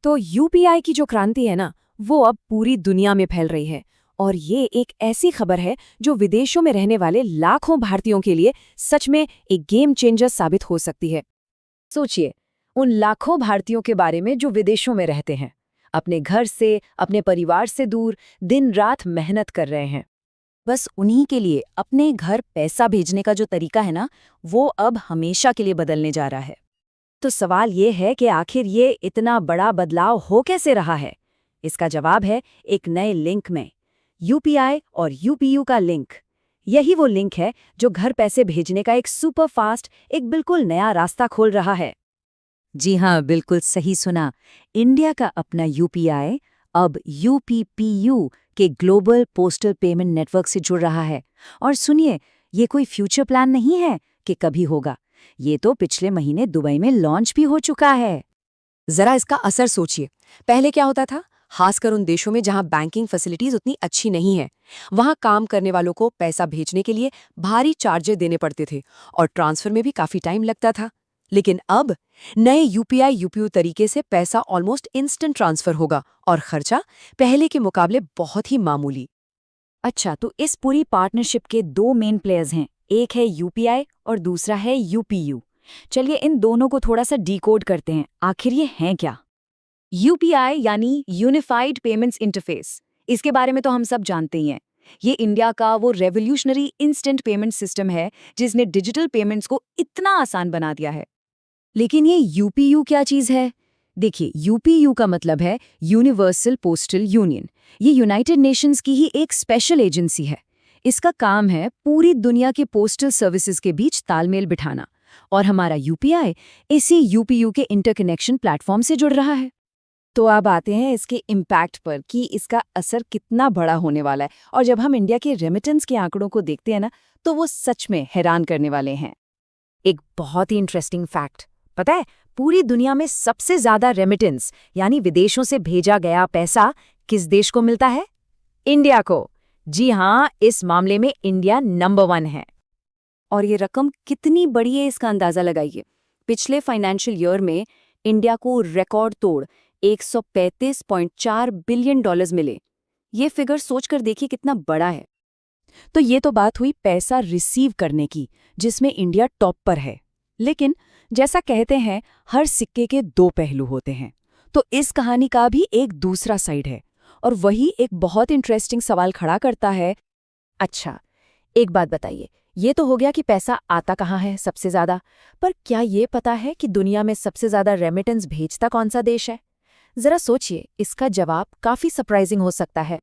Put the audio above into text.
तो यूपीआई की जो क्रांति है ना, वो अब पूरी दुनिया में फैल रही है। और ये एक ऐसी खबर है जो विदेशों में रहने वाले लाखों भारतीयों के लिए सच में एक गेम चेंजर साबित हो सकती है। सोचिए, उन लाखों भारतीयों के बारे में जो विदेशों में रहते हैं, अपने घर से, अपने परिवार से दूर, दिन रात मेहनत कर रहे हैं। बस उन्हीं के लिए अपने घर पैसा भेजने का जो तरीका है ना, वो अब हमेशा के लिए बदलने जा रहा है। तो सवाल ये है कि आखिर ये इतना बड़ा बदलाव हो कैसे रहा है? इसका जवाब है एक नए लिंक में, यूपीआई और यूपीयू का लिंक। यही वो लिंक है जो घर पैसे भेजने का एक सुपर फास्ट, एक बिल्कुल नया रास्ता खोल रहा है। जी हाँ, बिल्कुल सही सुना। इंडिया का अपना यूपीआई अब यूपीपीयू के ग्लोबल पोस्टल पेमेंट नेटवर्क से जुड़ रहा है। और सुनिए, ये कोई फ्यूचर प्लान नहीं है कि कभी होगा। ये तो पिछले महीने दुबई में लॉन्च भी हो चुका है। जरा इसका असर सोचिए। पहले क्या होता था, खासकर उन देशों में जहां बैंकिंग फैसिलिटीज उतनी अच्छी नहीं है। वहां काम करने वालों को पैसा भेजने के लिए भारी चार्जेस देने पड़ते थे और ट्रांसफर में भी काफी टाइम लगता था। लेकिन अब नए यूपीआई यूपीयू तरीके से पैसा ऑलमोस्ट इंस्टेंट ट्रांसफर होगा और खर्चा पहले के मुकाबले बहुत ही मामूली। अच्छा, तो इस पूरी पार्टनरशिप के दो मेन प्लेयर्स हैं, एक है यूपीआई और दूसरा है यूपीयू। चलिए इन दोनों को थोड़ा सा डिकोड करते हैं, आखिर ये हैं क्या। यूपीआई यानी यूनिफाइड पेमेंट्स इंटरफेस, इसके बारे में तो हम सब जानते ही हैं। ये इंडिया का वो रेवोल्यूशनरी इंस्टेंट पेमेंट सिस्टम है जिसने डिजिटल पेमेंट्स को इतना आसान बना दिया है। लेकिन ये यूपीयू क्या चीज़ है? देखिए, यूपीयू का मतलब है यूनिवर्सल पोस्टल यूनियन। ये यूनाइटेड नेशंस की ही एक स्पेशल एजेंसी है। इसका काम है पूरी दुनिया के पोस्टल सर्विसेज के बीच तालमेल बिठाना। और हमारा यूपीआई इसी यूपीयू के इंटरकनेक्शन प्लेटफॉर्म से जुड़ रहा है। तो अब आते हैं इसके इम्पैक्ट पर कि इसका असर कितना बड़ा होने वाला है। और जब हम इंडिया के रेमिटेंस के आंकड़ों को देखते हैं ना, तो वो सच में हैरान करने वाले हैं। एक बहुत ही इंटरेस्टिंग फैक्ट पता है, पूरी दुनिया में सबसे ज्यादा रेमिटेंस यानी विदेशों से भेजा गया पैसा किस देश को मिलता है? इंडिया को। जी हाँ, इस मामले में इंडिया नंबर 1 है। और ये रकम कितनी बड़ी है इसका अंदाजा लगाइए। पिछले फाइनेंशियल ईयर में इंडिया को रिकॉर्ड तोड़ 135.4 बिलियन डॉलर्स मिले। ये फिगर सोचकर देखिए कितना बड़ा है। तो ये तो बात हुई पैसा रिसीव करने की, जिसमें इंडिया टॉप पर है। लेकिन जैसा कहते हैं, हर सिक्के के दो पहलू होते हैं। तो इस कहानी का भी एक दूसरा साइड है और वही एक बहुत इंटरेस्टिंग सवाल खड़ा करता है। अच्छा, एक बात बताइए, ये तो हो गया कि पैसा आता कहाँ है सबसे ज्यादा, पर क्या ये पता है कि दुनिया में सबसे ज्यादा रेमिटेंस भेजता कौन सा देश है? जरा सोचिए, इसका जवाब काफी सरप्राइजिंग हो सकता है।